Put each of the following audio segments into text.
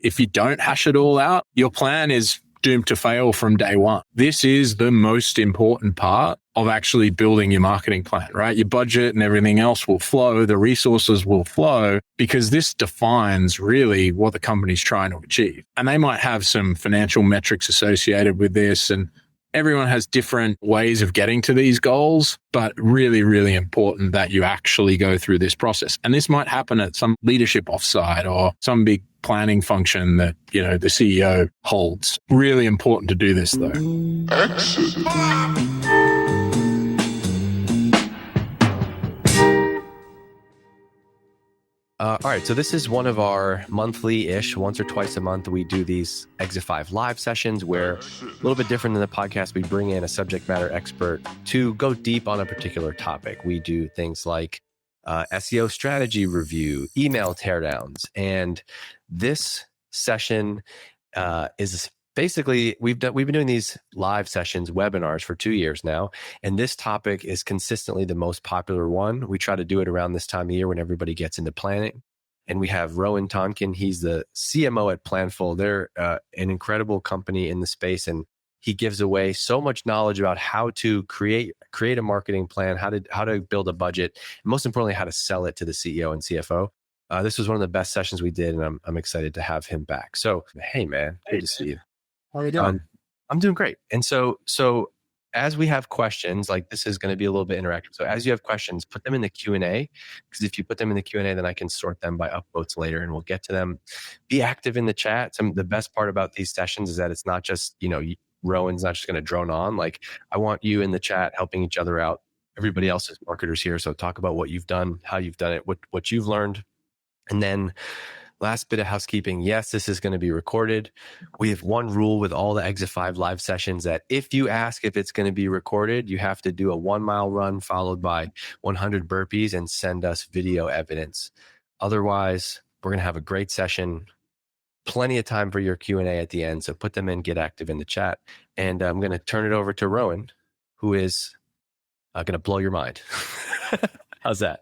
if you don't hash it all out, your plan is doomed to fail from day one. This is the most important part of actually building your marketing plan, right? Your budget and everything else will flow. The resources will flow because this defines really what the company's trying to achieve. And they might have some financial metrics associated with this, and everyone has different ways of getting to these goals, but really, really important that you actually go through this process. And this might happen at some leadership offsite or some big planning function that, the CEO holds. Really important to do this though. All right, so this is one of our monthly-ish, once or twice a month, we do these Exit 5 live sessions where a little bit different than the podcast, we bring in a subject matter expert to go deep on a particular topic. We do things like SEO strategy review, email teardowns, and this session is basically, we've been doing these live sessions, webinars for 2 years now, and this topic is consistently the most popular one. We try to do it around this time of year when everybody gets into planning. And we have Rowan Tonkin. He's the CMO at Planful. They're an incredible company in the space, and he gives away so much knowledge about how to create a marketing plan, how to build a budget, and most importantly, how to sell it to the CEO and CFO. This was one of the best sessions we did, and I'm excited to have him back. So, hey man, good to see you. How are you doing? I'm doing great. And so as we have questions, like this is going to be a little bit interactive. So as you have questions, put them in the Q&A, because if you put them in the Q&A, then I can sort them by upvotes later and we'll get to them. Be active in the chat. The best part about these sessions is that it's not just, Rowan's not just going to drone on. Like, I want you in the chat helping each other out. Everybody else is marketers here. So talk about what you've done, how you've done it, what you've learned. And then last bit of housekeeping. Yes, this is going to be recorded. We have one rule with all the Exit 5 live sessions that if you ask if it's going to be recorded, you have to do a 1 mile run followed by 100 burpees and send us video evidence. Otherwise, we're going to have a great session. Plenty of time for your Q&A at the end. So put them in, get active in the chat. And I'm going to turn it over to Rowan, who is going to blow your mind. How's that?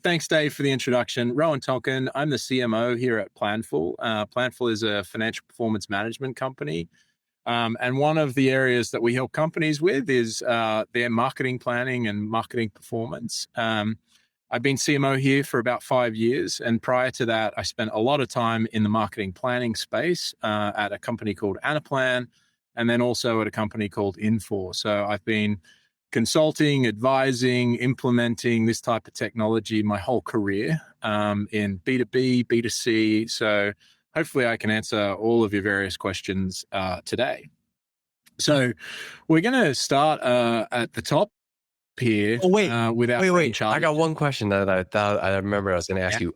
Thanks, Dave, for the introduction. Rowan Tonkin, I'm the CMO here at Planful. Planful is a financial performance management company. And one of the areas that we help companies with is their marketing planning and marketing performance. I've been CMO here for about 5 years. And prior to that, I spent a lot of time in the marketing planning space at a company called Anaplan, and then also at a company called Infor. So I've been consulting, advising, implementing this type of technology my whole career in B2B, B2C. So hopefully I can answer all of your various questions today. So we're going to start at the top here. Wait. Challenge. I got one question that I thought I remember I was going to ask you.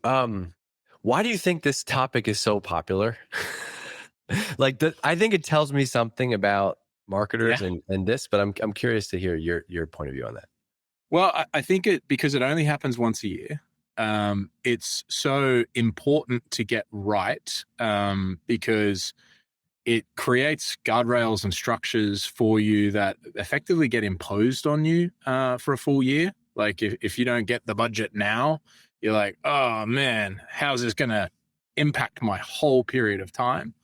Why do you think this topic is so popular? I think it tells me something about marketers and this, but I'm curious to hear your point of view on that. Well, I think because it only happens once a year. It's so important to get right because it creates guardrails and structures for you that effectively get imposed on you for a full year. Like if you don't get the budget now, you're like, oh man, how's this going to impact my whole period of time?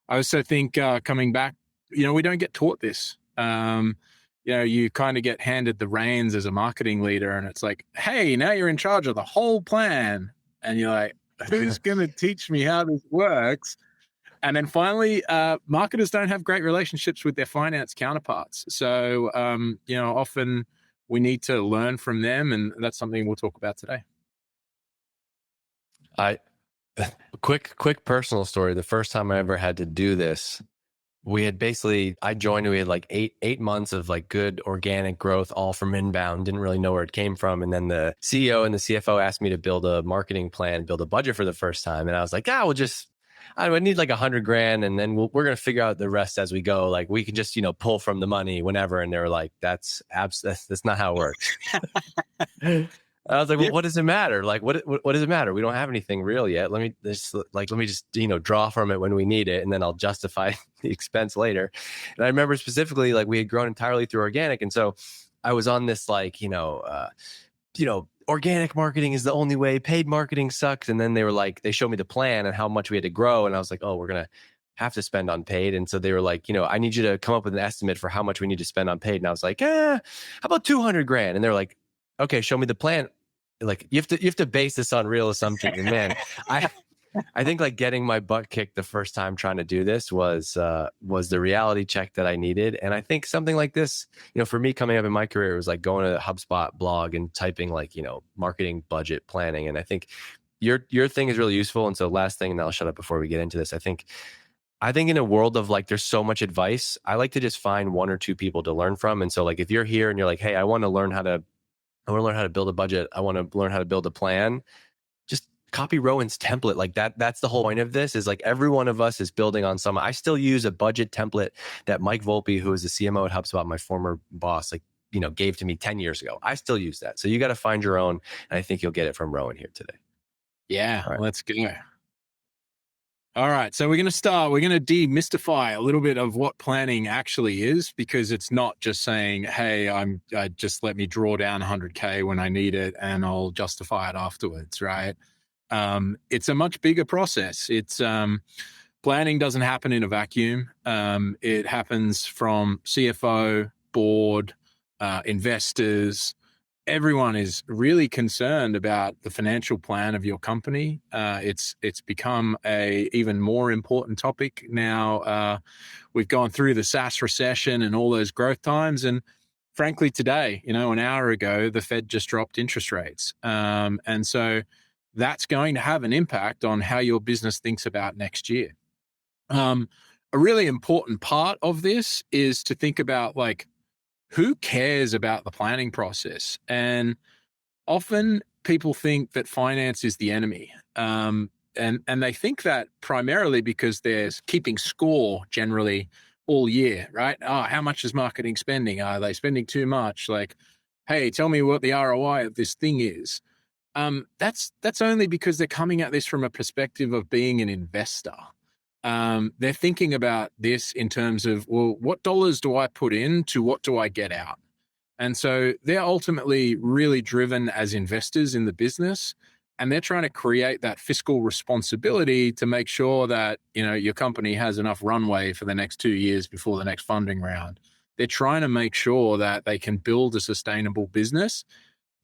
I also think coming back, we don't get taught this. You kind of get handed the reins as a marketing leader and it's like, hey, now you're in charge of the whole plan. And you're like, who's going to teach me how this works? And then finally, marketers don't have great relationships with their finance counterparts. So, often we need to learn from them. And that's something we'll talk about today. Quick personal story. The first time I ever had to do this, I joined, we had like eight months of like good organic growth, all from inbound, didn't really know where it came from. And then the CEO and the CFO asked me to build a marketing plan, build a budget for the first time. And I was like, I would need like $100,000 and then we're going to figure out the rest as we go. Like we can just, pull from the money whenever. And they were like, that's not how it works. I was like, well, what does it matter? Like, what does it matter? We don't have anything real yet. Let me just draw from it when we need it. And then I'll justify the expense later. And I remember specifically, like we had grown entirely through organic. And so I was on this organic marketing is the only way. Paid marketing sucks. And then they were like, they showed me the plan and how much we had to grow. And I was like, oh, we're going to have to spend on paid. And so they were like, I need you to come up with an estimate for how much we need to spend on paid. And I was like, how about 200 grand? And they're like, okay, show me the plan. Like you have to base this on real assumptions. And man, I think like getting my butt kicked the first time trying to do this was the reality check that I needed. And I think something like this, for me coming up in my career, it was like going to the HubSpot blog and typing like, marketing budget planning. And I think your thing is really useful. And so last thing, and I'll shut up before we get into this. I think in a world of like, there's so much advice, I like to just find one or two people to learn from. And so like, if you're here and you're like, hey, I want to learn how to build a budget. I want to learn how to build a plan. Just copy Rowan's template. Like that's the whole point of this, is like every one of us is building on some. I still use a budget template that Mike Volpe, who is the CMO at HubSpot, my former boss, gave to me 10 years ago. I still use that. So you got to find your own. And I think you'll get it from Rowan here today. Yeah, right. Let's go. All right. So we're going to demystify a little bit of what planning actually is, because it's not just saying, hey, just let me draw down 100K when I need it and I'll justify it afterwards. Right. It's a much bigger process. It's planning doesn't happen in a vacuum. It happens from CFO, board, investors. Everyone is really concerned about the financial plan of your company. It's become a even more important topic now. We've gone through the SaaS recession and all those growth times, and frankly, today, an hour ago, the Fed just dropped interest rates, and so that's going to have an impact on how your business thinks about next year. A really important part of this is to think about who cares about the planning process? And often people think that finance is the enemy. And they think that primarily because they're keeping score generally all year, right? Oh, how much is marketing spending? Are they spending too much? Like, hey, tell me what the ROI of this thing is. That's only because they're coming at this from a perspective of being an investor. They're thinking about this in terms of, well, what dollars do I put in to what do I get out? And so they're ultimately really driven as investors in the business, and they're trying to create that fiscal responsibility to make sure that, your company has enough runway for the next 2 years before the next funding round. They're trying to make sure that they can build a sustainable business.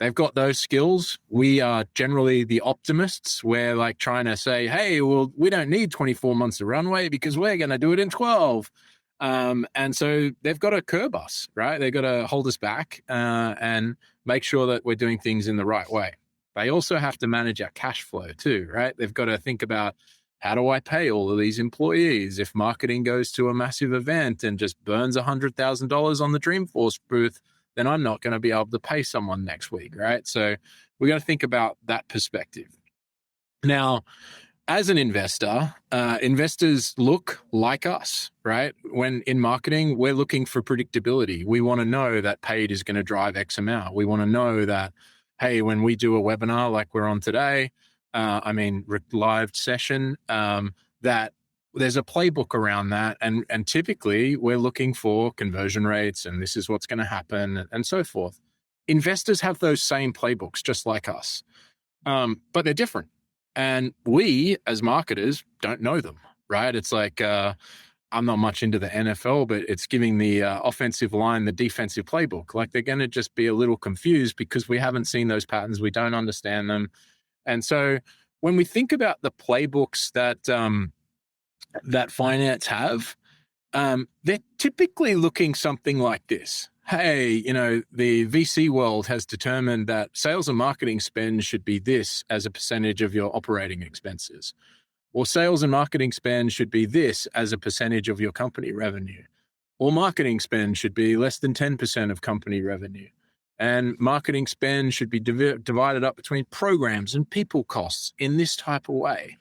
They've got those skills. We are generally the optimists. We're trying to say, hey, well, we don't need 24 months of runway because we're going to do it in 12. And so they've got to curb us, right? They've got to hold us back and make sure that we're doing things in the right way. They also have to manage our cash flow too, right? They've got to think about, how do I pay all of these employees? If marketing goes to a massive event and just burns $100,000 on the Dreamforce booth, then I'm not going to be able to pay someone next week, right? So we got to think about that perspective. Now, as an investor, investors look like us, right? When in marketing, we're looking for predictability. We want to know that paid is going to drive X amount. We want to know that, hey, when we do a webinar like we're on today, live session, that there's a playbook around that. And typically we're looking for conversion rates and this is what's going to happen and so forth. Investors have those same playbooks just like us, but they're different. And we as marketers don't know them, right? It's like, I'm not much into the NFL, but it's giving the offensive line the defensive playbook. Like they're going to just be a little confused because we haven't seen those patterns. We don't understand them. And so when we think about the playbooks that finance have, they're typically looking something like this. Hey, the VC world has determined that sales and marketing spend should be this as a percentage of your operating expenses. Or sales and marketing spend should be this as a percentage of your company revenue. Or marketing spend should be less than 10% of company revenue. And marketing spend should be divided up between programs and people costs in this type of way.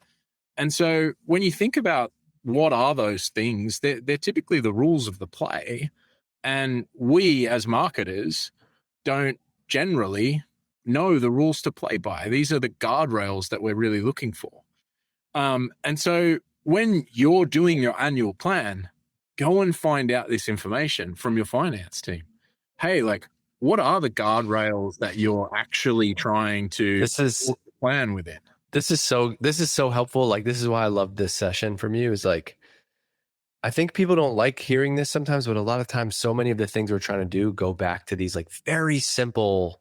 And so when you think about what are those things, they're typically the rules of the play. And we as marketers don't generally know the rules to play by. These are the guardrails that we're really looking for. And so when you're doing your annual plan, go and find out this information from your finance team. Hey, what are the guardrails that you're actually trying to plan within? This is so helpful. Like, this is why I love this session from you, is like, I think people don't like hearing this sometimes, but a lot of times, so many of the things we're trying to do go back to these like very simple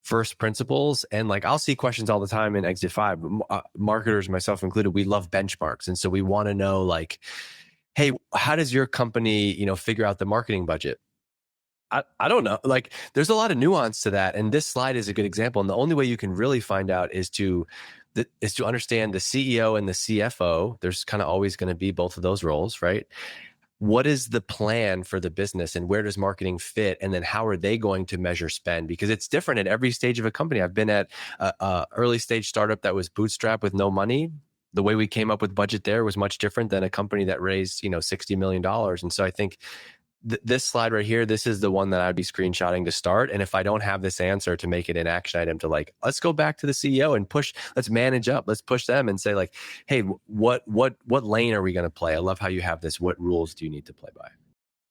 first principles. And like, I'll see questions all the time in Exit 5, marketers, myself included, we love benchmarks. And so we want to know, like, hey, how does your company, figure out the marketing budget? I don't know. Like, there's a lot of nuance to that. And this slide is a good example. And the only way you can really find out is to understand the CEO and the CFO. There's kind of always going to be both of those roles, right? What is the plan for the business, and where does marketing fit? And then how are they going to measure spend? Because it's different at every stage of a company. I've been at a early stage startup that was bootstrapped with no money. The way we came up with budget there was much different than a company that raised, $60 million. And so I think this slide right here, this is the one that I'd be screenshotting to start. And if I don't have this answer, to make it an action item to, like, let's go back to the CEO and let's manage up. Let's push them and say, like, hey, what lane are we going to play? I love how you have this. What rules do you need to play by?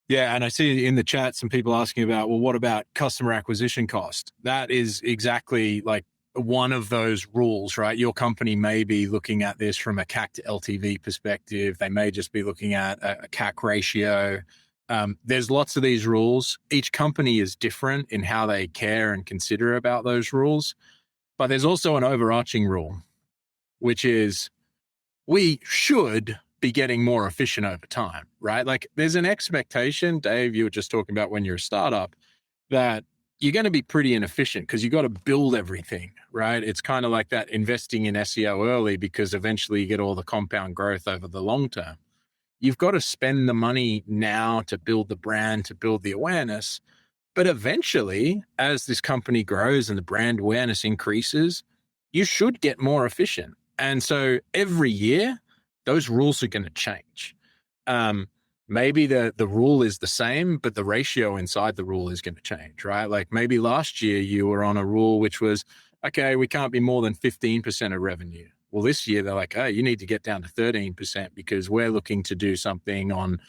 Yeah. And I see in the chat some people asking about, well, what about customer acquisition cost? That is exactly like one of those rules, right? Your company may be looking at this from a CAC to LTV perspective. They may just be looking at a CAC ratio. There's lots of these rules. Each company is different in how they care and consider about those rules. But there's also an overarching rule, which is we should be getting more efficient over time, right? Like, there's an expectation, Dave, you were just talking about when you're a startup, that you're going to be pretty inefficient because you got to build everything, right? It's kind of like that investing in SEO early, because eventually you get all the compound growth over the long term. You've got to spend the money now to build the brand, to build the awareness. But eventually, as this company grows and the brand awareness increases, you should get more efficient. And so every year, those rules are going to change. Maybe the rule is the same, but the ratio inside the rule is going to change, right? Like, maybe last year you were on a rule which was, okay, we can't be more than 15% of revenue. Well, this year they're like, oh, you need to get down to 13% because we're looking to do something on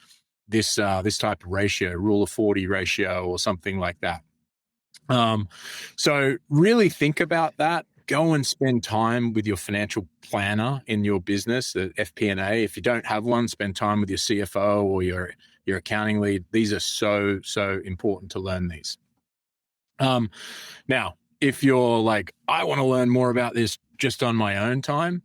this type of ratio, rule of 40 ratio or something like that. So really think about that. Go and spend time with your financial planner in your business, the FP&A. If you don't have one, spend time with your CFO or your accounting lead. These are so important to learn these. Now, if you're like, I want to learn more about this just on my own time,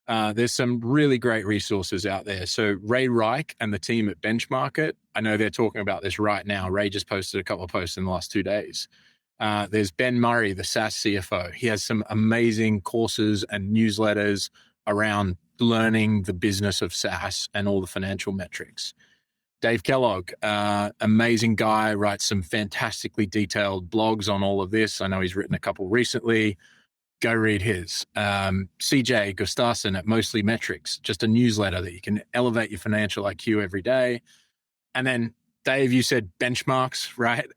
there's some really great resources out there. So Ray Reich and the team at Benchmark, I know they're talking about this right now. Ray just posted a couple of posts in the last 2 days. There's Ben Murray, the SaaS CFO. He has some amazing courses and newsletters around learning the business of SaaS and all the financial metrics. Dave Kellogg, amazing guy, writes some fantastically detailed blogs on all of this. I know he's written a couple recently. Go read his. CJ Gustafson at Mostly Metrics, just a newsletter that you can elevate your financial IQ every day. And then, Dave, you said benchmarks, right?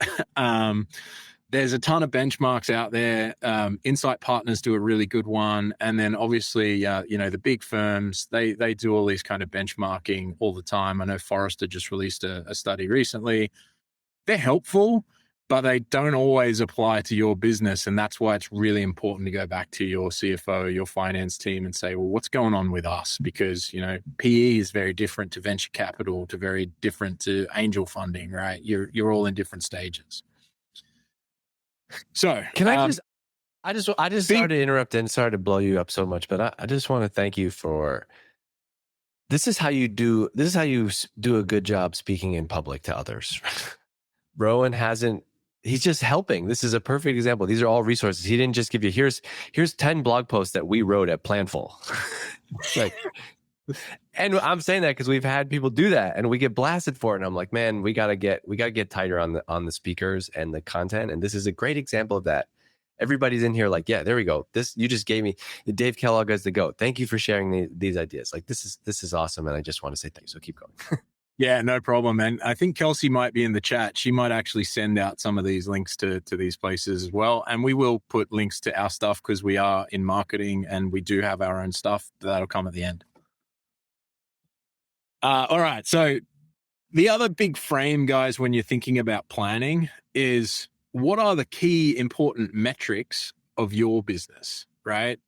There's a ton of benchmarks out there. Insight Partners do a really good one. And then obviously, the big firms, they do all these kind of benchmarking all the time. I know Forrester just released a study recently. They're helpful, but they don't always apply to your business. And that's why it's really important to go back to your CFO, your finance team, and say, well, what's going on with us? Because, PE is very different to venture capital, to very different to angel funding, right? You're all in different stages. So can I just sorry to interrupt and sorry to blow you up so much, but I just want to thank you for, this is how you do a good job speaking in public to others. Rowan he's just helping. This is a perfect example. These are all resources. He didn't just give you, here's 10 blog posts that we wrote at Planful. Like, and I'm saying that because we've had people do that and we get blasted for it. And I'm like, man, we gotta get tighter on the speakers and the content. And this is a great example of that. Everybody's in here like, yeah, there we go. This, you just gave me Dave Kellogg as the GOAT. Thank you for sharing these ideas. Like, this is awesome. And I just want to say thank you. So keep going. Yeah, no problem. And I think Kelsey might be in the chat. She might actually send out some of these links to these places as well. And we will put links to our stuff because we are in marketing and we do have our own stuff. That'll come at the end. All right. So the other big frame, guys, when you're thinking about planning is what are the key important metrics of your business, right?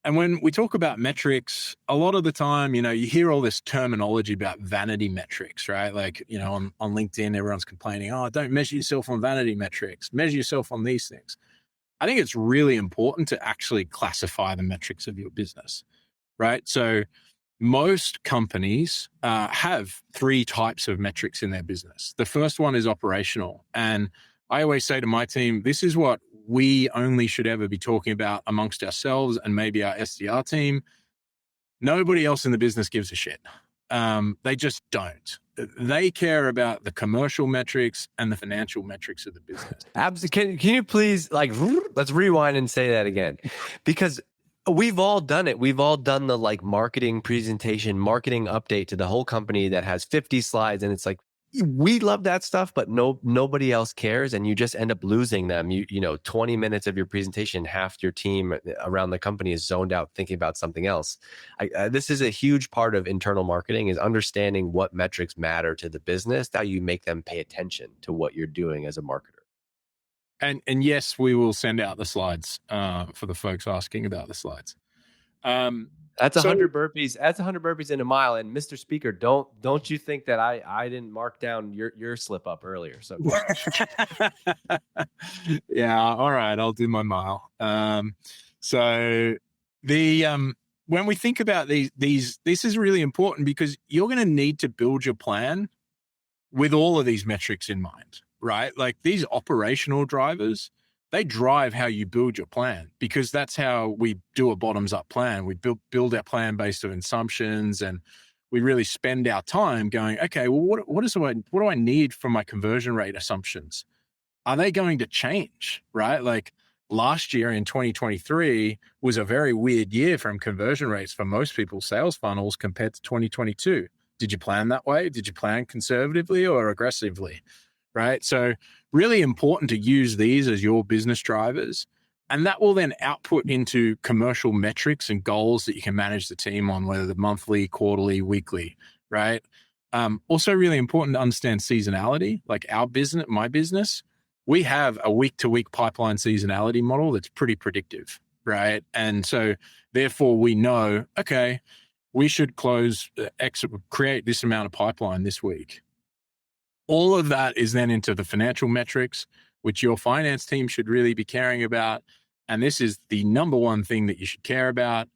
And when we talk about metrics, a lot of the time, you hear all this terminology about vanity metrics, right? Like, on LinkedIn, everyone's complaining, oh, don't measure yourself on vanity metrics, measure yourself on these things. I think it's really important to actually classify the metrics of your business, right? So most companies have three types of metrics in their business. The first one is operational. And I always say to my team, this is what we only should ever be talking about amongst ourselves and maybe our SDR team. Nobody else in the business gives a shit. They just don't. They care about the commercial metrics and the financial metrics of the business. Absolutely. Can you please let's rewind and say that again? Because we've all done it. We've all done the marketing presentation, marketing update to the whole company that has 50 slides. And it's like, we love that stuff, but nobody else cares. And you just end up losing them. 20 minutes of your presentation, half your team around the company is zoned out thinking about something else. This is a huge part of internal marketing, is understanding what metrics matter to the business, how you make them pay attention to what you're doing as a marketer. And yes, we will send out the slides for the folks asking about the slides. That's 100 burpees. That's 100 burpees in a mile. And Mr. Speaker, don't you think that I didn't mark down your slip up earlier? So yeah, all right, I'll do my mile. So the when we think about these, this is really important because you're going to need to build your plan with all of these metrics in mind, right? Like these operational drivers, they drive how you build your plan, because that's how we do a bottoms up plan. We build our plan based on assumptions, and we really spend our time going, okay, well, what do I need from my conversion rate assumptions? Are they going to change, right? Like last year in 2023 was a very weird year from conversion rates for most people's sales funnels compared to 2022. Did you plan that way? Did you plan conservatively or aggressively? Right? So really important to use these as your business drivers. And that will then output into commercial metrics and goals that you can manage the team on, whether they're monthly, quarterly, weekly, right? Also really important to understand seasonality. Like our business, my business, we have a week-to-week pipeline seasonality model that's pretty predictive, right? And so therefore we know, okay, we should create this amount of pipeline this week. All of that is then into the financial metrics, which your finance team should really be caring about. And this is the number one thing that you should care about.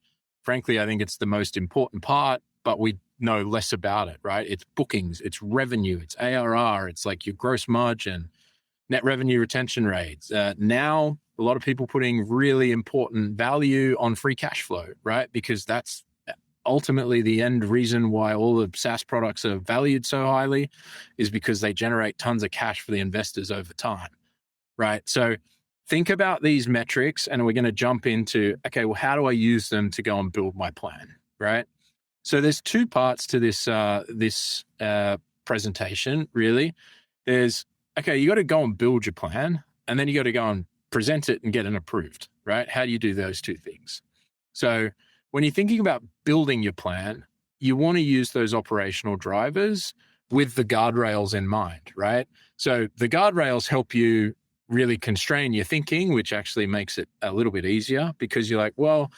Frankly, I think it's the most important part, but we know less about it, right? It's bookings, it's revenue, it's ARR, it's like your gross margin, net revenue retention rates. Now, a lot of people putting really important value on free cash flow, right? Because that's ultimately the end reason why all the SaaS products are valued so highly, is because they generate tons of cash for the investors over time, right? So think about these metrics, and we're going to jump into, okay, well, how do I use them to go and build my plan, right? So there's two parts to this presentation, really. There's, okay, you got to go and build your plan, and then you got to go and present it and get it approved, right? How do you do those two things? So when you're thinking about building your plan, you want to use those operational drivers with the guardrails in mind, right? So the guardrails help you really constrain your thinking, which actually makes it a little bit easier, because you're like, well,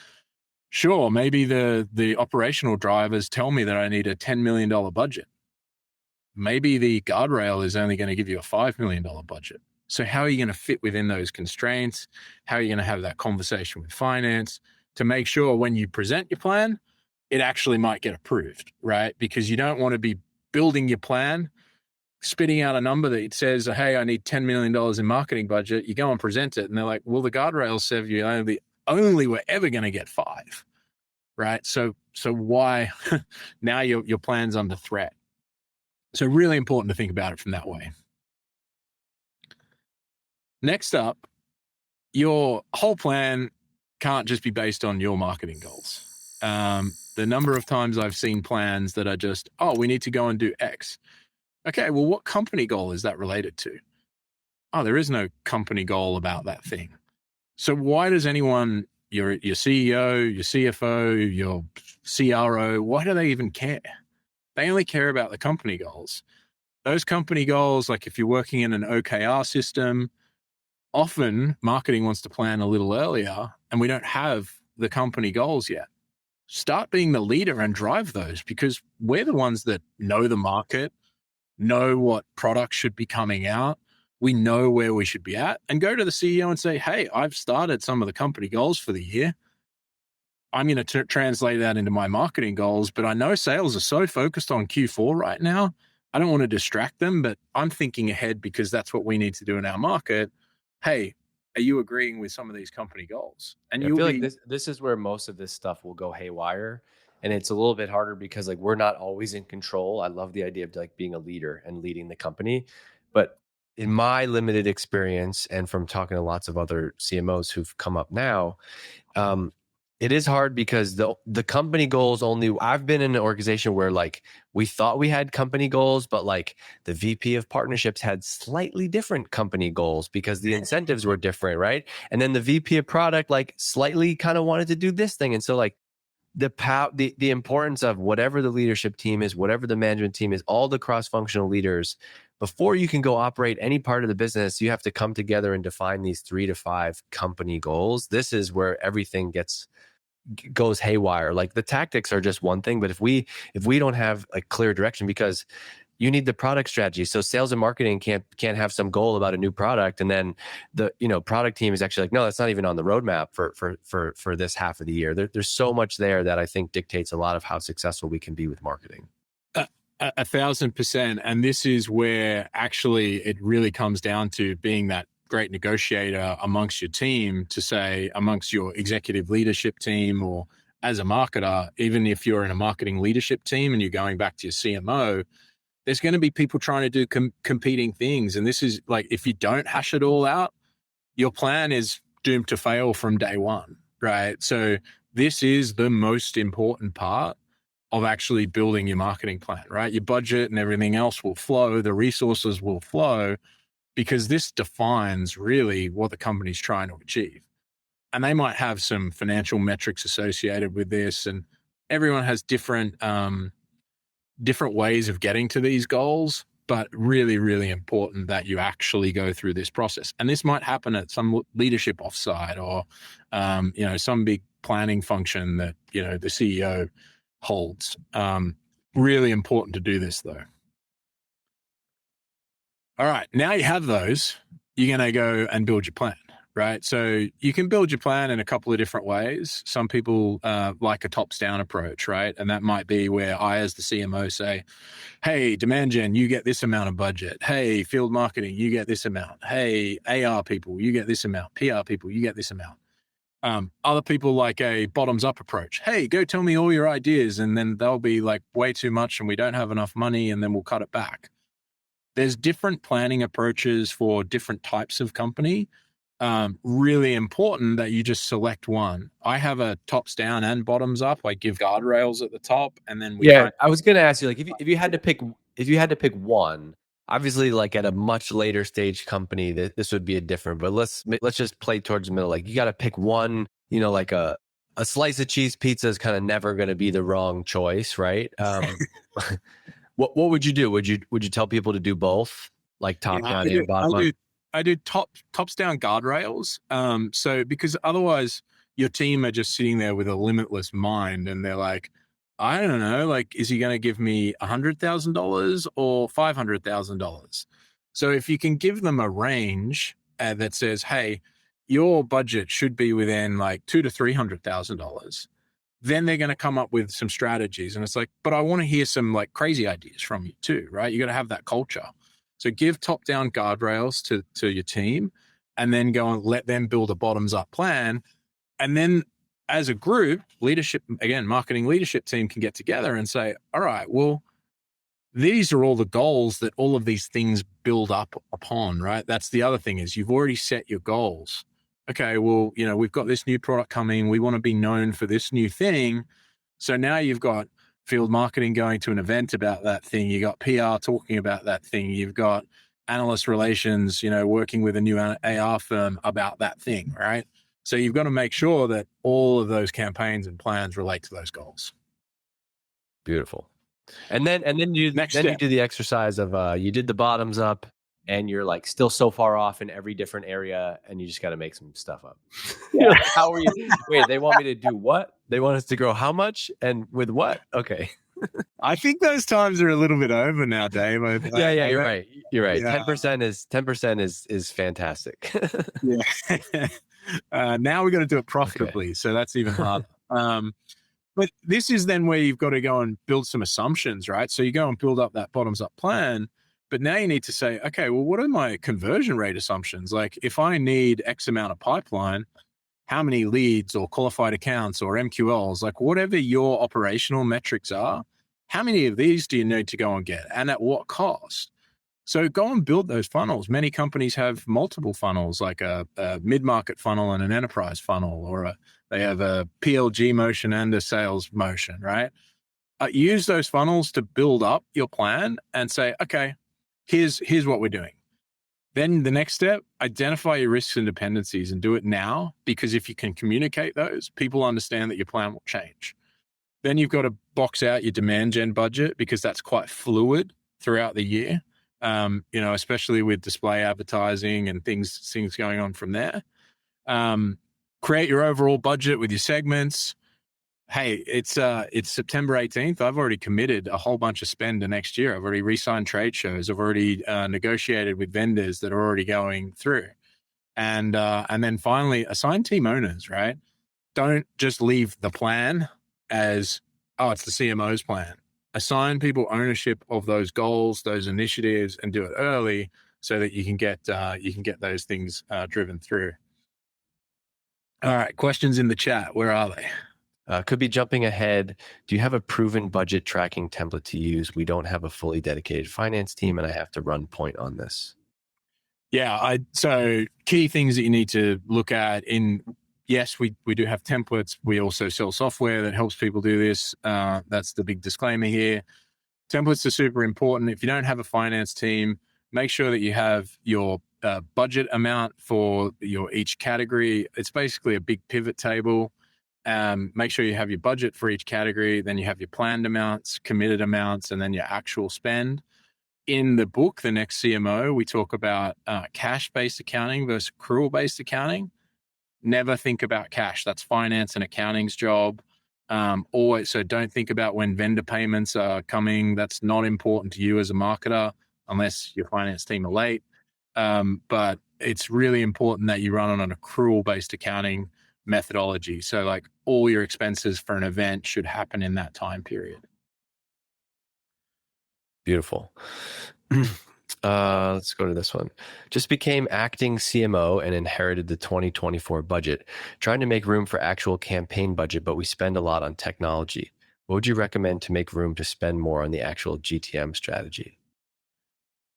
sure, maybe the operational drivers tell me that I need a $10 million budget. Maybe the guardrail is only going to give you a $5 million budget. So how are you going to fit within those constraints? How are you going to have that conversation with finance to make sure when you present your plan, it actually might get approved, right? Because you don't want to be building your plan, spitting out a number that says, hey, I need $10 million in marketing budget. You go and present it, and they're like, well, the guardrails said you only we're ever going to get 5, right? So why now your plan's under threat? So really important to think about it from that way. Next up, your whole plan can't just be based on your marketing goals. The number of times I've seen plans that are just, oh, we need to go and do X. Okay, well, what company goal is that related to? Oh, there is no company goal about that thing. So why does anyone, your CEO, your CFO, your CRO, why do they even care? They only care about the company goals. those company goals, like if you're working in an OKR system, often marketing wants to plan a little earlier and we don't have the company goals yet. Start being the leader and drive those, because we're the ones that know the market, know what products should be coming out. We know where we should be at, and go to the CEO and say, hey, I've started some of the company goals for the year. I'm going to translate that into my marketing goals, but I know sales are so focused on Q4 right now. I don't want to distract them, but I'm thinking ahead because that's what we need to do in our market. Hey, are you agreeing with some of these company goals? And I you'll feel like be, this is where most of this stuff will go haywire, and it's a little bit harder because like we're not always in control. I love the idea of like being a leader and leading the company, but in my limited experience and from talking to lots of other CMOs who've come up now, um, it is hard because the company goals only. I've been in an organization where like we thought we had company goals, but like the VP of partnerships had slightly different company goals because the incentives were different, right? And then the VP of product like slightly kind of wanted to do this thing, and so like the importance of whatever the leadership team is, whatever the management team is, all the cross-functional leaders, before you can go operate any part of the business, you have to come together and define these 3 to 5 company goals. This is where everything goes haywire. Like the tactics are just one thing, but if we don't have a clear direction, because you need the product strategy. So sales and marketing can't have some goal about a new product, and then the product team is actually like, no, that's not even on the roadmap for this half of the year. There's so much there that I think dictates a lot of how successful we can be with marketing. 1,000%. And this is where actually it really comes down to being that great negotiator amongst your team, to say amongst your executive leadership team, or as a marketer, even if you're in a marketing leadership team and you're going back to your CMO, there's going to be people trying to do competing things. And this is like, if you don't hash it all out, your plan is doomed to fail from day one, right? So this is the most important part of actually building your marketing plan, right? Your budget and everything else will flow, the resources will flow, because this defines really what the company's trying to achieve. And they might have some financial metrics associated with this, and everyone has different ways of getting to these goals, but really, really important that you actually go through this process. And this might happen at some leadership offsite, or some big planning function that the CEO holds. Really important to do this though. All right, now you have those, you're going to go and build your plan, right? So you can build your plan in a couple of different ways. Some people like a tops down approach, right? And that might be where I, as the CMO, say, hey, demand gen, you get this amount of budget. Hey, field marketing, you get this amount. Hey, AR people, you get this amount. PR people, you get this amount. Other people like a bottoms up approach. Hey, go tell me all your ideas, and then they'll be like way too much and we don't have enough money, and then we'll cut it back. There's different planning approaches for different types of company. Really important that you just select one. I have a tops down and bottoms up. I give guardrails at the top, and then I was going to ask you, like, if you had to pick one, obviously, like at a much later stage company, this would be a different. But let's just play towards the middle. Like, you got to pick one. Like a slice of cheese pizza is kind of never going to be the wrong choice, right? What would you do? Would you tell people to do both, like top down and bottom up? I do tops down guardrails. So because otherwise your team are just sitting there with a limitless mind, and they're like, I don't know, like, is he going to give me $100,000 or $500,000? So if you can give them a range that says, hey, your budget should be within like $200,000 to $300,000, then they're going to come up with some strategies. And it's like, but I want to hear some like crazy ideas from you too, right? You got to have that culture. So give top down guardrails to your team, and then go and let them build a bottoms up plan. And then as a group, leadership, again, marketing leadership team can get together and say, all right, well, these are all the goals that all of these things build up upon, right? That's the other thing, is you've already set your goals. Okay, well, we've got this new product coming. We want to be known for this new thing. So now you've got field marketing going to an event about that thing. You got PR talking about that thing. You've got analyst relations, working with a new AR firm about that thing, right? So you've got to make sure that all of those campaigns and plans relate to those goals. Beautiful. And then you do the exercise of you did the bottoms up, and you're like still so far off in every different area, and you just got to make some stuff up. You're like, how are you? Wait, they want me to do what? They want us to grow how much and with what? Okay. I think those times are a little bit over now, Dave. Yeah, you're right. You're right. Yeah. 10% is fantastic. Yeah. Now we're going to do it profitably, so that's even harder. But this is then where you've got to go and build some assumptions, right? So you go and build up that bottoms up plan, but now you need to say, okay, well, what are my conversion rate assumptions? Like if I need X amount of pipeline, how many leads or qualified accounts or MQLs, like whatever your operational metrics are, how many of these do you need to go and get and at what cost? So go and build those funnels. Many companies have multiple funnels, like a mid-market funnel and an enterprise funnel, or they have a PLG motion and a sales motion, right? Use those funnels to build up your plan and say, okay, here's what we're doing. Then the next step, identify your risks and dependencies and do it now, because if you can communicate those, people understand that your plan will change. Then you've got to box out your demand gen budget, because that's quite fluid throughout the year. Especially with display advertising and things going on from there. Create your overall budget with your segments. Hey, it's September 18th. I've already committed a whole bunch of spend to next year. I've already re-signed trade shows. I've already negotiated with vendors that are already going through. And then finally, assign team owners, right? Don't just leave the plan as, oh, it's the CMO's plan. Assign people ownership of those goals, those initiatives, and do it early so that you can get those things driven through. All right, questions in the chat. Where are they? Could be jumping ahead. Do you have a proven budget tracking template to use? We don't have a fully dedicated finance team, and I have to run point on this. Yeah, so key things that you need to look at yes, we do have templates. We also sell software that helps people do this. That's the big disclaimer here. Templates are super important. If you don't have a finance team, make sure that you have your budget amount for your each category. It's basically a big pivot table. Make sure you have your budget for each category. Then you have your planned amounts, committed amounts, and then your actual spend. In the book, The Next CMO, we talk about cash-based accounting versus accrual-based accounting. Never think about cash. That's finance and accounting's job. So don't think about when vendor payments are coming. That's not important to you as a marketer unless your finance team are late. But it's really important that you run on an accrual-based accounting methodology. So like all your expenses for an event should happen in that time period. Beautiful. Let's go to this one. Just became acting CMO and inherited the 2024 budget, trying to make room for actual campaign budget, but we spend a lot on technology. What would you recommend to make room to spend more on the actual GTM strategy?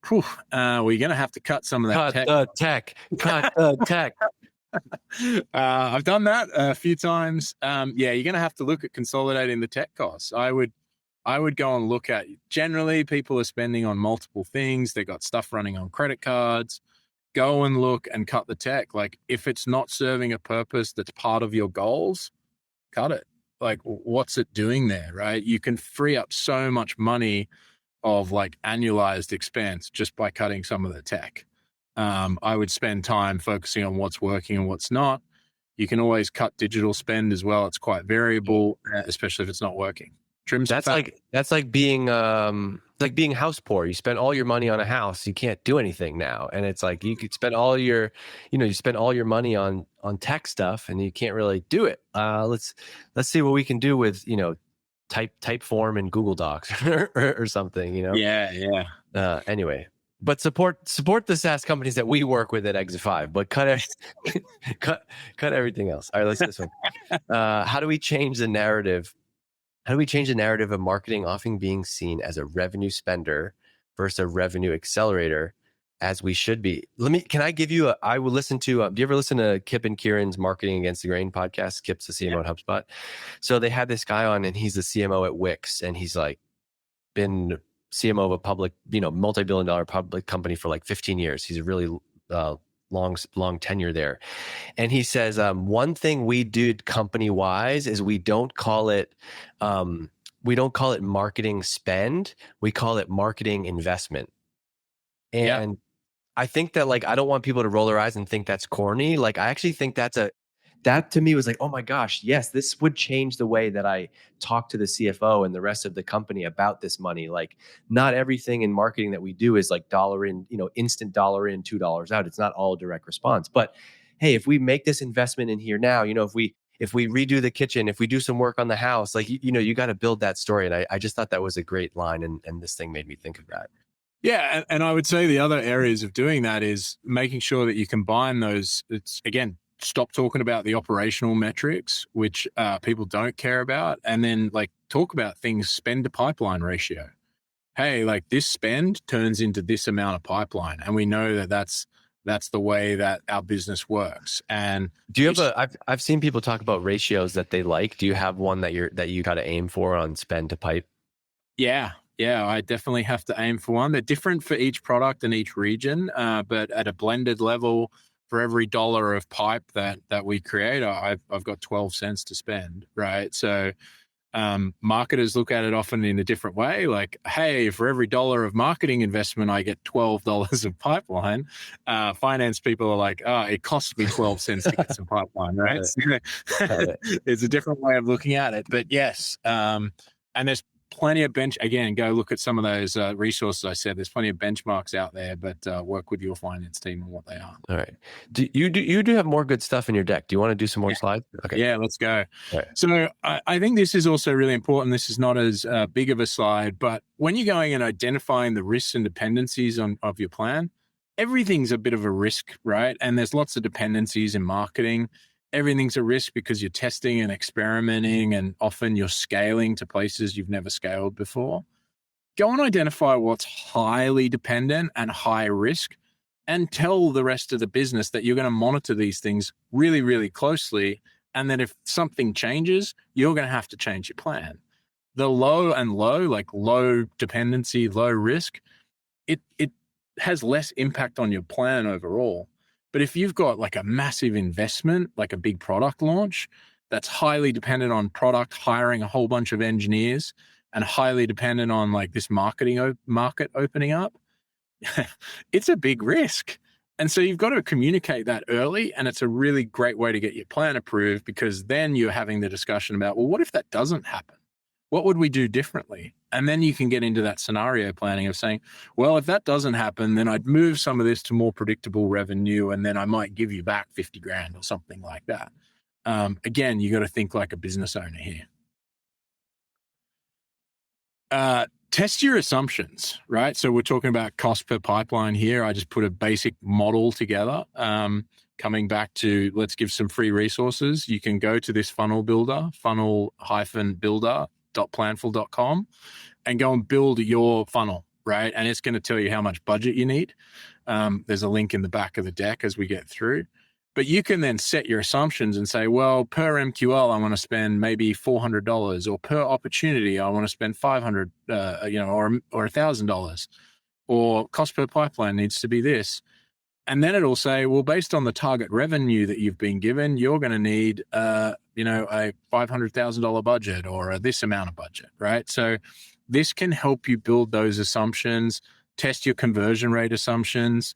We're going to have to cut some of that tech. Cut the tech. I've done that a few times. You're going to have to look at consolidating the tech costs. I would go and look at, generally people are spending on multiple things. They got stuff running on credit cards. Go and look and cut the tech. Like if it's not serving a purpose that's part of your goals, cut it. Like what's it doing there, right? You can free up so much money of like annualized expense just by cutting some of the tech. I would spend time focusing on what's working and what's not. You can always cut digital spend as well. It's quite variable, especially if it's not working. That's like being house poor. You spend all your money on a house, you can't do anything now, and it's like you could spend all your, you spend all your money on tech stuff, and you can't really do it. Let's see what we can do with Typeform and Google Docs or something. Yeah. Anyway, but support the SaaS companies that we work with at Exit 5, but cut everything else. All right, let's do this one. How do we change the narrative? How do we change the narrative of marketing often being seen as a revenue spender versus a revenue accelerator, as we should be? Can I give you I will listen to, do you ever listen to Kip and Kieran's Marketing Against the Grain podcast? Kip's the CMO at HubSpot. So they had this guy on, and he's the CMO at Wix, and he's like been CMO of a public, multi-billion-dollar public company for like 15 years. He's a really long tenure there. And he says, one thing we did company-wise is we don't call it we don't call it marketing spend. We call it marketing investment. Yeah. And I think that like, I don't want people to roll their eyes and think that's corny. Like, I actually think that to me was like, oh my gosh, yes, this would change the way that I talk to the CFO and the rest of the company about this money. Like, not everything in marketing that we do is like dollar in, instant dollar in, $2 out. It's not all direct response. But hey, if we make this investment in here now, if we redo the kitchen, if we do some work on the house, like, you got to build that story. And I just thought that was a great line. And this thing made me think of that. Yeah, and I would say the other areas of doing that is making sure that you combine those. It's again, stop talking about the operational metrics, which people don't care about, and then like talk about things spend to pipeline ratio. Hey, like this spend turns into this amount of pipeline, and we know that that's the way that our business works. And Do you have I've seen people talk about ratios that they like. Do you have one that you got to aim for on spend to pipe? yeah, I definitely have to aim for one. They're different for each product and each region, but at a blended level, for every dollar of pipe that we create, I've got 12 cents to spend, right? So marketers look at it often in a different way. Like, hey, for every dollar of marketing investment, I get $12 of pipeline. Finance people are like, oh, it costs me 12 cents to get some pipeline, right? It's a different way of looking at it. But yes, and there's plenty of again, go look at some of those resources I said. There's plenty of benchmarks out there, but work with your finance team on what they are. All right. You do have more good stuff in your deck. Do you want to do some more slides? Okay. Yeah, let's go. Right. So I think this is also really important. This is not as big of a slide, but when you're going and identifying the risks and dependencies of your plan, everything's a bit of a risk, right? And there's lots of dependencies in marketing. Everything's a risk because you're testing and experimenting, and often you're scaling to places you've never scaled before. Go and identify what's highly dependent and high risk, and tell the rest of the business that you're going to monitor these things really, really closely. And that if something changes, you're going to have to change your plan. The low, like low dependency, low risk, it has less impact on your plan overall. But if you've got like a massive investment, like a big product launch, that's highly dependent on product, hiring a whole bunch of engineers, and highly dependent on like this market opening up, it's a big risk. And so you've got to communicate that early. And it's a really great way to get your plan approved, because then you're having the discussion about, well, what if that doesn't happen? What would we do differently? And then you can get into that scenario planning of saying, well, if that doesn't happen, then I'd move some of this to more predictable revenue, and then I might give you back 50 grand or something like that. Again, you got to think like a business owner here. Test your assumptions, right? So we're talking about cost per pipeline here. I just put a basic model together. Coming back to, let's give some free resources. You can go to this funnel builder, funnel-builder.planful.com, and go and build your funnel, right? And it's going to tell you how much budget you need. There's a link in the back of the deck as we get through. But you can then set your assumptions and say, well, per MQL, I want to spend maybe $400, or per opportunity, I want to spend $500, or $1,000, or cost per pipeline needs to be this. And then it'll say, well, based on the target revenue that you've been given, you're going to need, a $500,000 budget, or this amount of budget, right? So this can help you build those assumptions, test your conversion rate assumptions.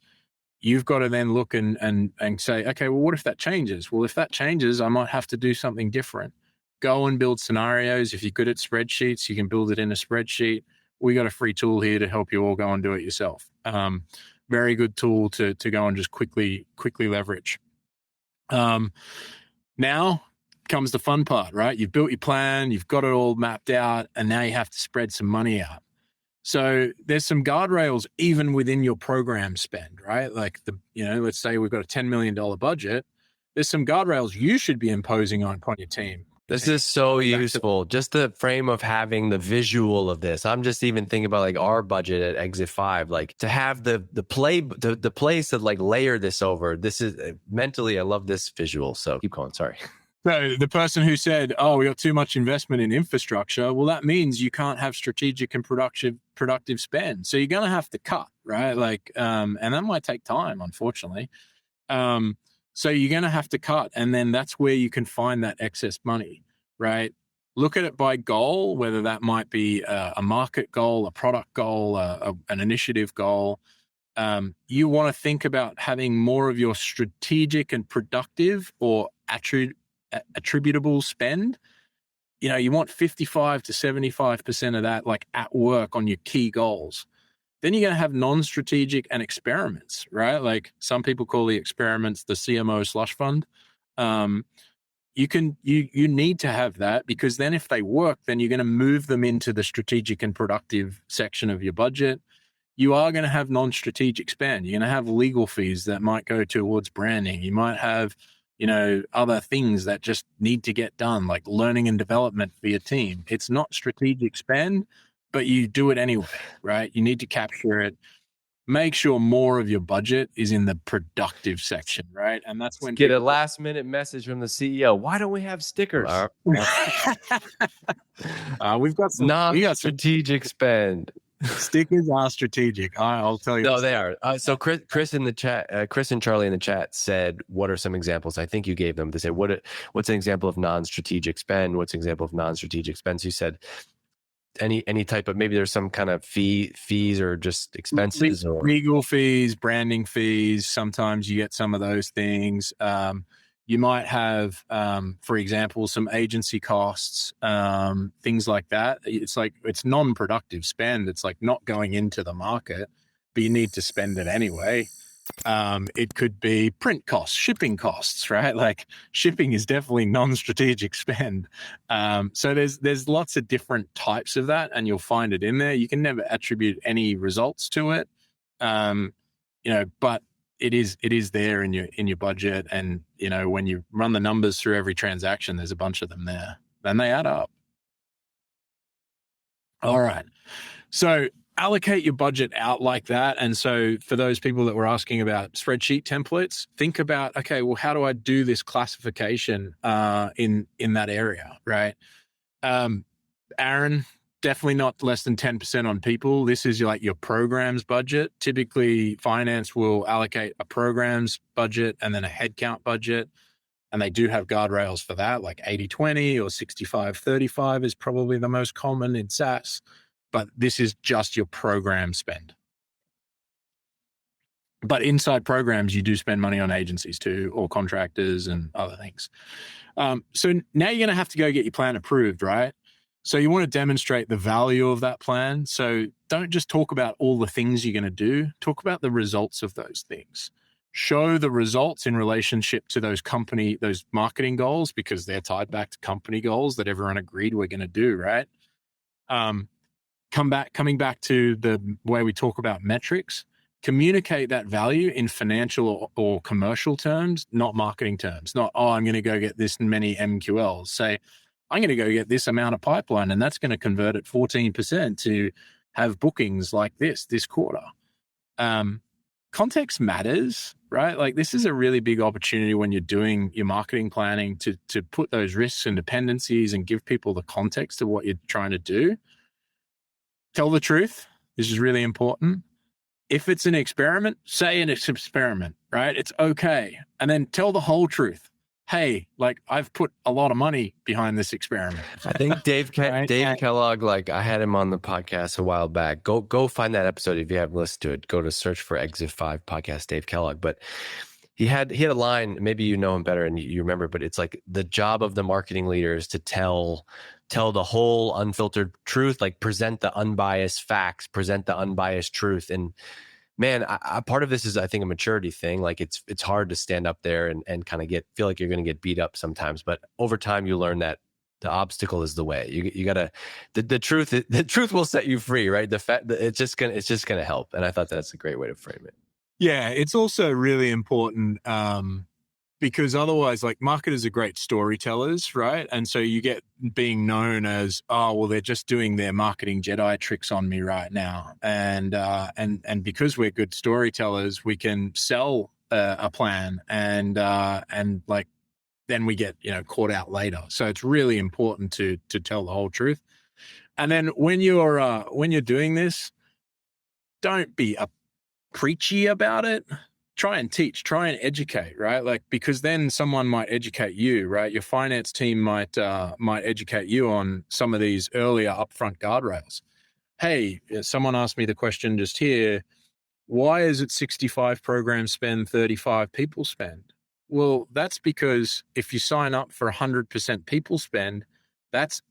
You've got to then look and say, okay, well, what if that changes? Well, if that changes, I might have to do something different. Go and build scenarios. If you're good at spreadsheets, you can build it in a spreadsheet. We got a free tool here to help you all go and do it yourself. Very good tool to go and just quickly leverage. Now comes the fun part, right? You've built your plan, you've got it all mapped out, and now you have to spread some money out. So there's some guardrails even within your program spend, right? Like let's say we've got a $10 million budget. There's some guardrails you should be imposing upon your team. This is so useful. Just the frame of having the visual of this. I'm just even thinking about like our budget at Exit 5, like to have the place to like layer this over. This is mentally, I love this visual. So keep going. Sorry. So the person who said, oh, we got too much investment in infrastructure, well, that means you can't have strategic and productive spend. So you're going to have to cut, right? Like, and that might take time, unfortunately. So you're going to have to cut. And then that's where you can find that excess money, right? look at it by goal, whether that might be a market goal, a product goal, an initiative goal. You want to think about having more of your strategic and productive or attributable spend. You want 55 to 75% of that like at work on your key goals. Then you're going to have non-strategic and experiments, right? Like some people call the experiments the CMO slush fund. You need to have that, because then if they work, then you're going to move them into the strategic and productive section of your budget. You are going to have non-strategic spend. You're going to have legal fees that might go towards branding. You might have, other things that just need to get done, like learning and development for your team. It's not strategic spend, but you do it anyway, right? You need to capture it. Make sure more of your budget is in the productive section, right? And that's when Get a last minute message from the CEO. Why don't we have stickers? We've got some non-strategic spend. Stickers are strategic. I'll tell you. No, they are. So Chris in the chat, Chris and Charlie in the chat said, "What are some examples?" I think you gave them. They said, "What's an example of non-strategic spend? What's an example of non-strategic spend?" So you said any type of, maybe there's some kind of fees or just expenses, or legal fees, branding fees. Sometimes you get some of those things. You might have, for example, some agency costs, things like that. It's non-productive spend. It's like not going into the market, but you need to spend it anyway. It could be print costs, shipping costs, right? Like shipping is definitely non-strategic spend. So there's lots of different types of that, and you'll find it in there. You can never attribute any results to it, but it is there in your budget. And when you run the numbers through every transaction, there's a bunch of them there, and they add up. All right, so allocate your budget out like that. And so for those people that were asking about spreadsheet templates, think about, okay, well, how do I do this classification in that area, right? Aaron, definitely not less than 10% on people. This is like your programs budget. Typically, finance will allocate a programs budget and then a headcount budget. And they do have guardrails for that, like 80-20 or 65-35 is probably the most common in SaaS. But this is just your program spend. But inside programs, you do spend money on agencies too, or contractors and other things. So now you're going to have to go get your plan approved, right? So you want to demonstrate the value of that plan. So don't just talk about all the things you're going to do. Talk about the results of those things. Show the results in relationship to those marketing goals, because they're tied back to company goals that everyone agreed we're going to do, right? Coming back to the way we talk about metrics, communicate that value in financial or commercial terms, not marketing terms. Not, I'm going to go get this many MQLs. Say, I'm going to go get this amount of pipeline, and that's going to convert at 14% to have bookings like this quarter. Context matters, right? Like this is a really big opportunity when you're doing your marketing planning to put those risks and dependencies and give people the context of what you're trying to do. Tell the truth. This is really important. If it's an experiment, say it's an experiment, right? It's okay. And then tell the whole truth. Hey, like I've put a lot of money behind this experiment. I think Dave Kellogg, like I had him on the podcast a while back. Go find that episode if you haven't listened to it. Go to search for Exit 5 podcast, Dave Kellogg. But he had a line, maybe you know him better and you remember, but it's like the job of the marketing leader is to tell the whole unfiltered truth, like present the unbiased facts, present the unbiased truth. And man, part of this is, I think, a maturity thing. Like it's hard to stand up there and kind of feel like you're going to get beat up sometimes. But over time, you learn that the obstacle is the way. You gotta, the truth will set you free, right? The fact that it's just gonna help. And I thought that's a great way to frame it. Yeah, it's also really important because otherwise, like marketers are great storytellers, right? And so you get being known as, oh, well, they're just doing their marketing Jedi tricks on me right now. And because we're good storytellers, we can sell a plan and like then we get caught out later. So it's really important to tell the whole truth. And then when you're doing this, don't be preachy about it. try and teach, try and educate, right? Like, because then someone might educate you, right? Your finance team might educate you on some of these earlier upfront guardrails. Hey, someone asked me the question just here, why is it 65 programs spend, 35 people spend? Well, that's because if you sign up for 100% people spend, that's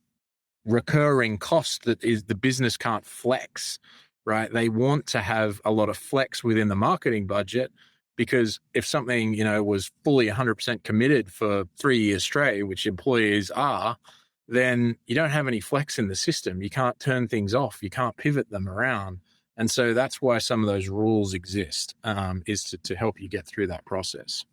recurring cost that is the business can't flex, right? They want to have a lot of flex within the marketing budget, because if something, was fully 100% committed for 3 years straight, which employees are, then you don't have any flex in the system. You can't turn things off. You can't pivot them around. And so that's why some of those rules exist, is to help you get through that process.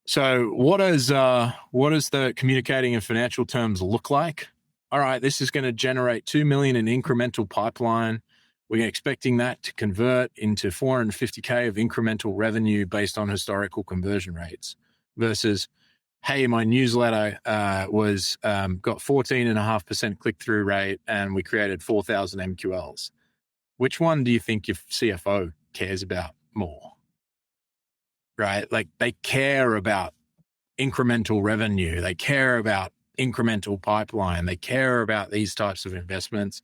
So what does the communicating in financial terms look like? All right, this is going to generate 2 million in incremental pipeline. We're expecting that to convert into 450K of incremental revenue based on historical conversion rates, versus, hey, my newsletter was got 14.5% click-through rate and we created 4,000 MQLs. Which one do you think your CFO cares about more? Right? Like, they care about incremental revenue. They care about incremental pipeline. They care about these types of investments.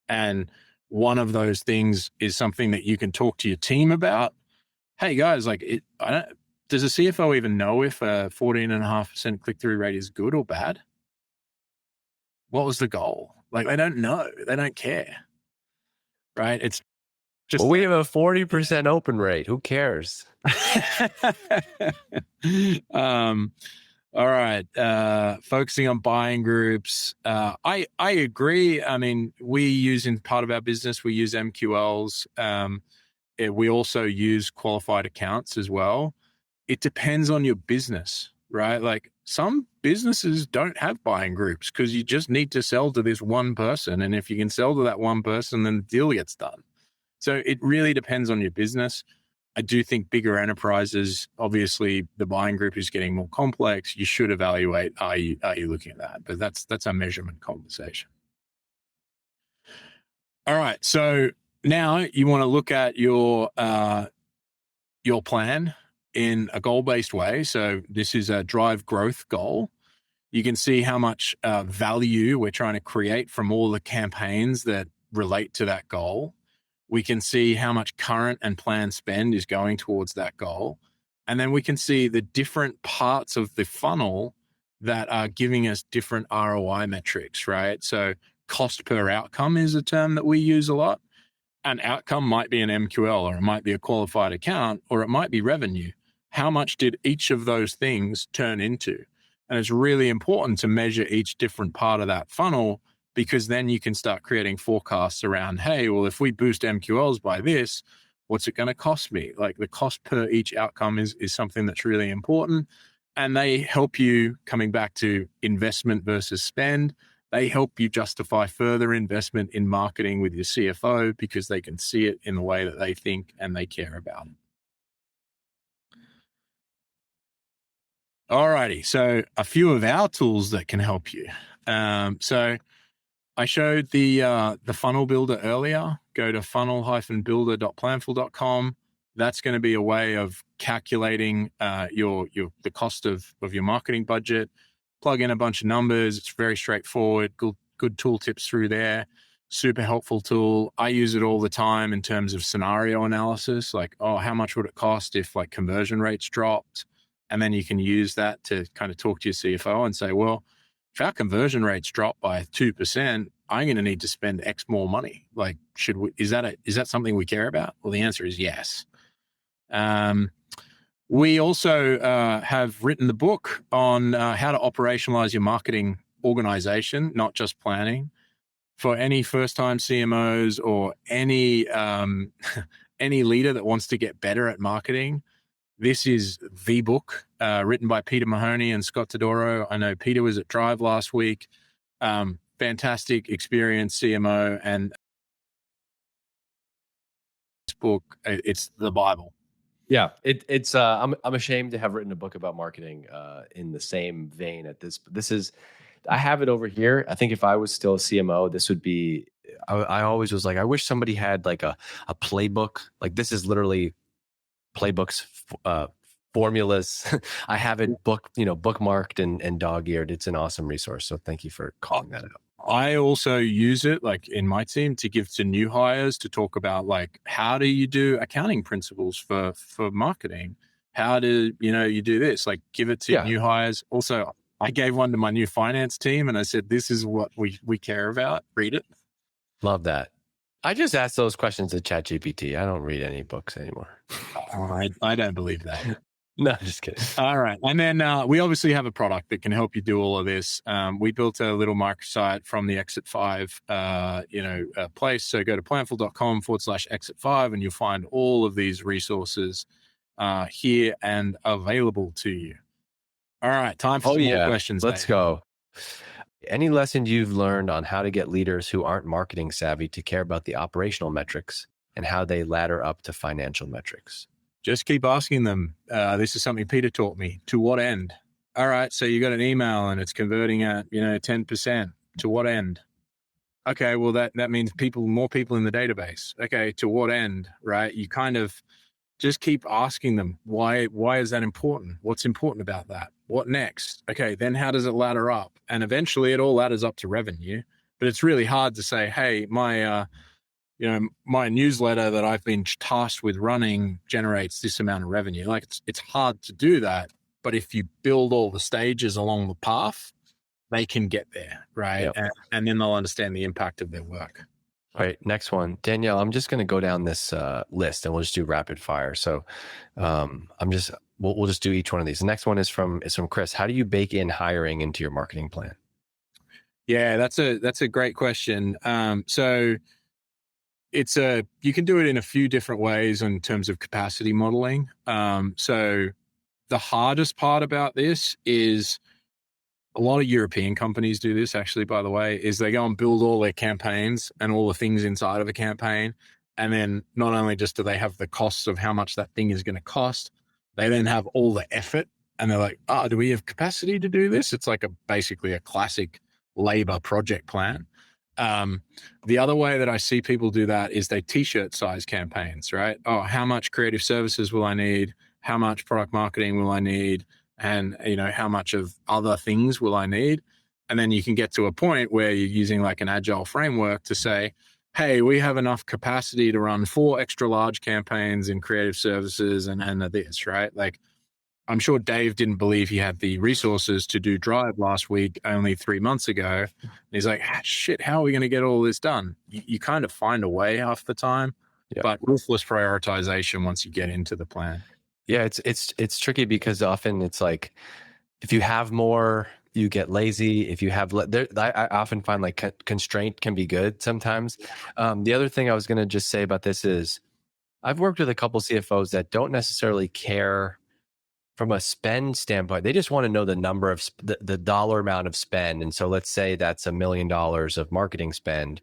And one of those things is something that you can talk to your team about. Hey guys, like, does a CFO even know if a 14.5% click-through rate is good or bad? What was the goal? Like, they don't know. They don't care. Right? It's just, well, we have a 40% open rate. Who cares? All right. Focusing on buying groups. I agree. I mean, we use, in part of our business, we use MQLs. We also use qualified accounts as well. It depends on your business, right? Like, some businesses don't have buying groups because you just need to sell to this one person. And if you can sell to that one person, then the deal gets done. So it really depends on your business. I do think bigger enterprises, obviously the buying group is getting more complex. You should evaluate, are you looking at that? But that's a measurement conversation. All right. So now you want to look at your plan in a goal-based way. So this is a drive growth goal. You can see how much value we're trying to create from all the campaigns that relate to that goal. We can see how much current and planned spend is going towards that goal. And then we can see the different parts of the funnel that are giving us different ROI metrics, right? So cost per outcome is a term that we use a lot. An outcome might be an MQL, or it might be a qualified account, or it might be revenue. How much did each of those things turn into? And it's really important to measure each different part of that funnel, because then you can start creating forecasts around, hey, well, if we boost MQLs by this, what's it going to cost me? Like, the cost per each outcome is something that's really important. And they help you, coming back to investment versus spend, they help you justify further investment in marketing with your CFO, because they can see it in the way that they think and they care about it. All righty. So a few of our tools that can help you. So I showed the funnel builder earlier. Go to funnel-builder.planful.com. That's going to be a way of calculating the cost of your marketing budget. Plug in a bunch of numbers. It's very straightforward. Good tool tips through there. Super helpful tool. I use it all the time in terms of scenario analysis. Like, how much would it cost if, like, conversion rates dropped? And then you can use that to kind of talk to your CFO and say, well, if our conversion rates drop by 2%, I'm going to need to spend X more money. Like, is that something we care about? Well, the answer is yes. We also have written the book on how to operationalize your marketing organization, not just planning. For any first-time CMOs or any any leader that wants to get better at marketing, this is the book, written by Peter Mahoney and Scott Todoro. I know Peter was at Drive last week. Fantastic experienced CMO, and this book, it's the Bible. Yeah, it's. I'm ashamed to have written a book about marketing in the same vein at this. But this is. I have it over here. I think if I was still a CMO, this would be I always was like, I wish somebody had like a playbook. Like this is literally playbooks, formulas. I have it bookmarked and dog-eared. It's an awesome resource. So thank you for calling that out. I also use it like in my team to give to new hires to talk about like, how do you do accounting principles for marketing? How do, you do this, like give it to new hires. Also, I gave one to my new finance team and I said, this is what we care about. Read it. Love that. I just asked those questions to ChatGPT. I don't read any books anymore. I don't believe that. No, just kidding. All right. And then we obviously have a product that can help you do all of this. We built a little microsite from the Exit 5, place. So go to planful.com/Exit5 and you'll find all of these resources here and available to you. All right. Time for some more questions. Let's go. Any lessons you've learned on how to get leaders who aren't marketing savvy to care about the operational metrics and how they ladder up to financial metrics? Just keep asking them. This is something Peter taught me. To what end? All right. So you got an email and it's converting at, 10%. To what end? Okay. Well, that means more people in the database. Okay. To what end? Right. You kind of just keep asking them, why is that important? What's important about that? What next? Okay. Then how does it ladder up? And eventually it all ladders up to revenue, but it's really hard to say, hey, my newsletter that I've been tasked with running generates this amount of revenue. Like it's hard to do that, but if you build all the stages along the path, they can get there, right? Yep. And then they'll understand the impact of their work. All right, next one, Danielle. I'm just going to go down this list, and we'll just do rapid fire. So, we'll just do each one of these. The next one is from Chris. How do you bake in hiring into your marketing plan? Yeah, that's a great question. So you can do it in a few different ways in terms of capacity modeling. So the hardest part about this is a lot of European companies do this, actually, by the way, is they go and build all their campaigns and all the things inside of a campaign. And then not only just do they have the costs of how much that thing is going to cost, they then have all the effort and they're like, do we have capacity to do this? It's like basically a classic labor project plan. The other way that I see people do that is they t-shirt size campaigns, right? How much creative services will I need? How much product marketing will I need? And, how much of other things will I need? And then you can get to a point where you're using like an agile framework to say, hey, we have enough capacity to run 4 extra large campaigns in creative services and this, right? Like, I'm sure Dave didn't believe he had the resources to do Drive last week, only 3 months ago. And he's like, shit, how are we going to get all this done? You kind of find a way half the time, but ruthless prioritization once you get into the plan. Yeah, it's tricky because often it's like, if you have more, you get lazy. If you have, I often find like constraint can be good sometimes. The other thing I was going to just say about this is I've worked with a couple CFOs that don't necessarily care from a spend standpoint. They just want to know the number of the dollar amount of spend. And so let's say that's $1 million of marketing spend.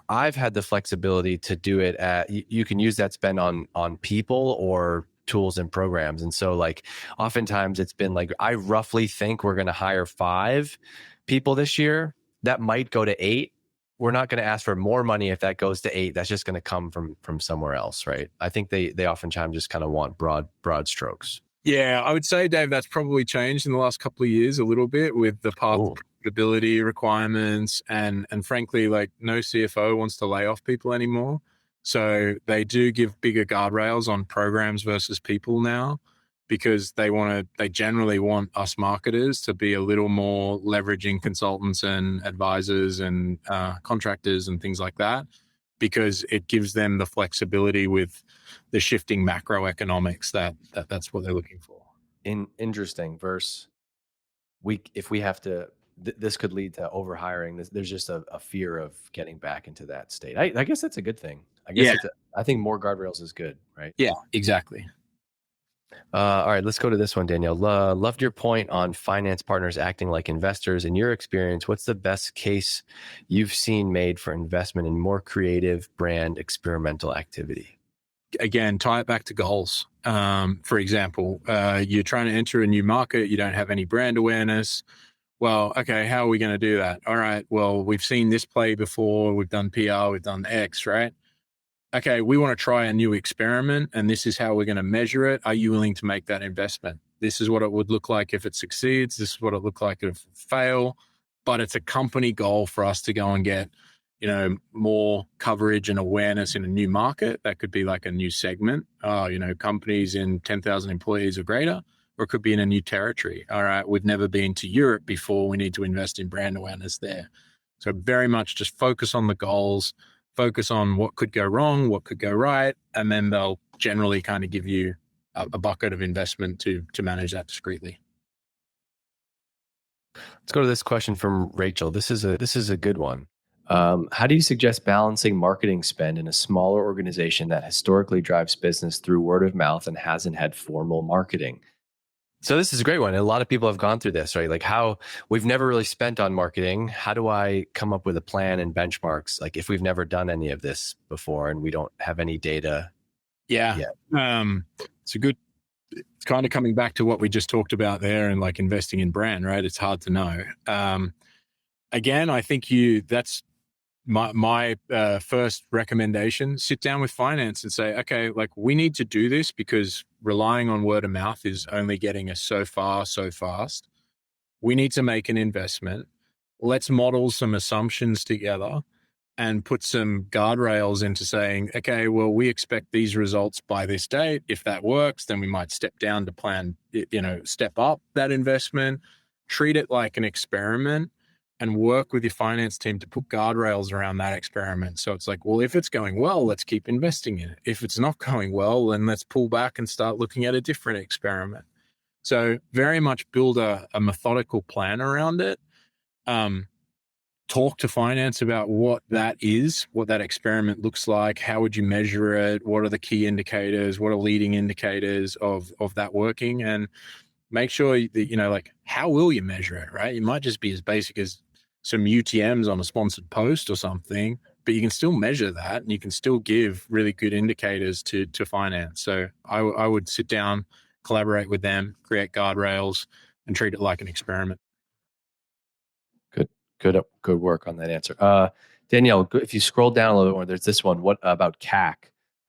I've had the flexibility to do it you can use that spend on people or tools and programs. And so like oftentimes it's been like, I roughly think we're going to hire 5 people this year. That might go to 8. We're not going to ask for more money if that goes to 8. That's just going to come from somewhere else, right? I think they oftentimes just kind of want broad strokes. Yeah, I would say, Dave, that's probably changed in the last couple of years a little bit with the path to profitability requirements. And frankly, like no CFO wants to lay off people anymore. So they do give bigger guardrails on programs versus people now because they generally want us marketers to be a little more leveraging consultants and advisors and contractors and things like that, because it gives them the flexibility with the shifting macroeconomics that's what they're looking for. Interesting verse. If we have to, this could lead to overhiring. There's just a fear of getting back into that state. I guess that's a good thing. I think more guardrails is good, right? Yeah, exactly. All right, let's go to this one, Danielle. Loved your point on finance partners acting like investors. In your experience, what's the best case you've seen made for investment in more creative brand experimental activity? Again, tie it back to goals. For example, you're trying to enter a new market. You don't have any brand awareness. Well, okay, how are we going to do that? All right, well, we've seen this play before. We've done PR, we've done X, right? Okay, we want to try a new experiment and this is how we're going to measure it. Are you willing to make that investment? This is what it would look like if it succeeds. This is what it look like if it fail. But it's a company goal for us to go and get, more coverage and awareness in a new market. That could be like a new segment. Companies in 10,000 employees or greater, or it could be in a new territory. All right, we've never been to Europe before. We need to invest in brand awareness there. So very much just focus on the goals, focus on what could go wrong, what could go right, and then they'll generally kind of give you a bucket of investment to manage that discreetly. Let's go to this question from Rachel. This is a good one. How do you suggest balancing marketing spend in a smaller organization that historically drives business through word of mouth and hasn't had formal marketing? So this is a great one. A lot of people have gone through this, right? Like how we've never really spent on marketing. How do I come up with a plan and benchmarks? Like if we've never done any of this before and we don't have any data Yeah. yet. It's kind of coming back to what we just talked about there and like investing in brand, right? It's hard to know. Again, I think that's my first recommendation. Sit down with finance and say, okay, like we need to do this because relying on word of mouth is only getting us so far, so fast. We need to make an investment. Let's model some assumptions together and put some guardrails into saying, okay, well, we expect these results by this date. If that works, then we might step down to plan, step up that investment, treat it like an experiment, and work with your finance team to put guardrails around that experiment. So it's like, well, if it's going well, let's keep investing in it. If it's not going well, then let's pull back and start looking at a different experiment. So very much build a methodical plan around it. Talk to finance about what that is, what that experiment looks like. How would you measure it? What are the key indicators? What are leading indicators of that working? And make sure that, like, how will you measure it, right? It might just be as basic as some UTMs on a sponsored post or something, but you can still measure that and you can still give really good indicators to finance. So I would sit down, collaborate with them, create guardrails, and treat it like an experiment. Good work on that answer. Danielle, if you scroll down a little bit more, there's this one. What about CAC?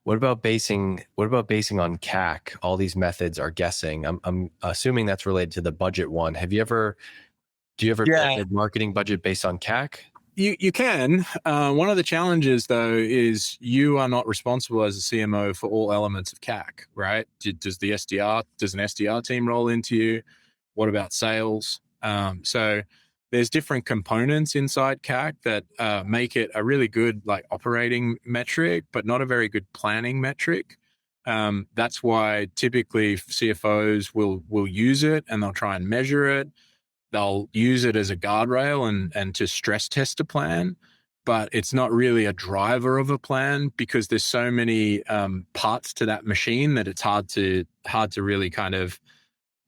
What about basing on CAC? All these methods are guessing. I'm assuming that's related to the budget one. Do you ever build a marketing budget based on CAC? You can. One of the challenges, though, is you are not responsible as a CMO for all elements of CAC, right? Does an SDR team roll into you? What about sales? So there's different components inside CAC that make it a really good like operating metric, but not a very good planning metric. That's why typically CFOs will use it and they'll try and measure it. They'll use it as a guardrail and to stress test a plan, but it's not really a driver of a plan because there's so many parts to that machine that it's hard to really kind of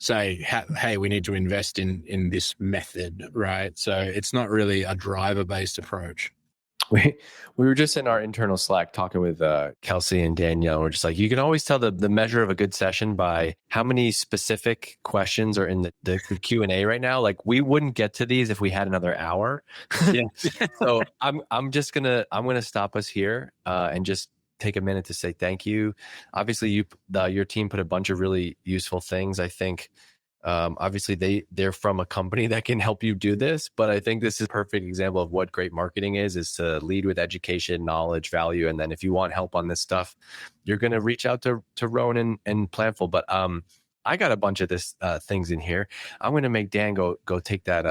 say, hey, we need to invest in this method, right? So it's not really a driver-based approach. We were just in our internal Slack talking with Kelsey and Danielle. We're just like, you can always tell the measure of a good session by how many specific questions are in the Q&A right now. Like we wouldn't get to these if we had another hour. Yeah. So I'm gonna stop us here and just take a minute to say thank you. Obviously, your team put a bunch of really useful things. I think obviously they're from a company that can help you do this, but I think this is a perfect example of what great marketing is to lead with education, knowledge, value. And then if you want help on this stuff, you're going to reach out to Rowan and Planful. But I got a bunch of this things in here. I'm going to make Dan go take that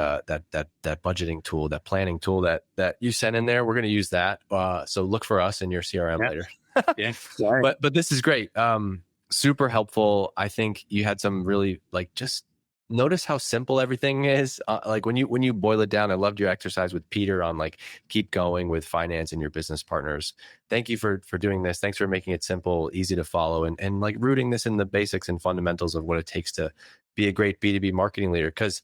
budgeting tool, that planning tool that you sent in there. We're going to use that. So look for us in your CRM later. Yeah. But this is great. Super helpful. I think you had some really just notice how simple everything is. Like when you boil it down, I loved your exercise with Peter on keep going with finance and your business partners. Thank you for doing this. Thanks for making it simple, easy to follow, and rooting this in the basics and fundamentals of what it takes to be a great B2B marketing leader. Because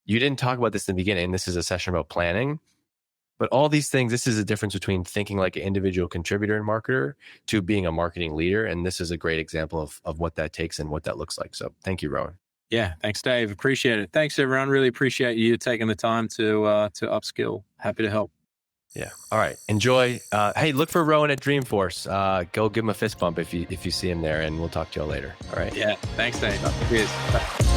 you didn't talk about this in the beginning. This is a session about planning. But all these things, this is a difference between thinking like an individual contributor and marketer to being a marketing leader. And this is a great example of what that takes and what that looks like. So thank you, Rowan. Yeah. Thanks, Dave. Appreciate it. Thanks, everyone. Really appreciate you taking the time to upskill. Happy to help. Yeah. All right. Enjoy. Hey, look for Rowan at Dreamforce. Go give him a fist bump if you see him there, and we'll talk to you all later. All right. Yeah. Thanks, Dave. Cheers. Bye.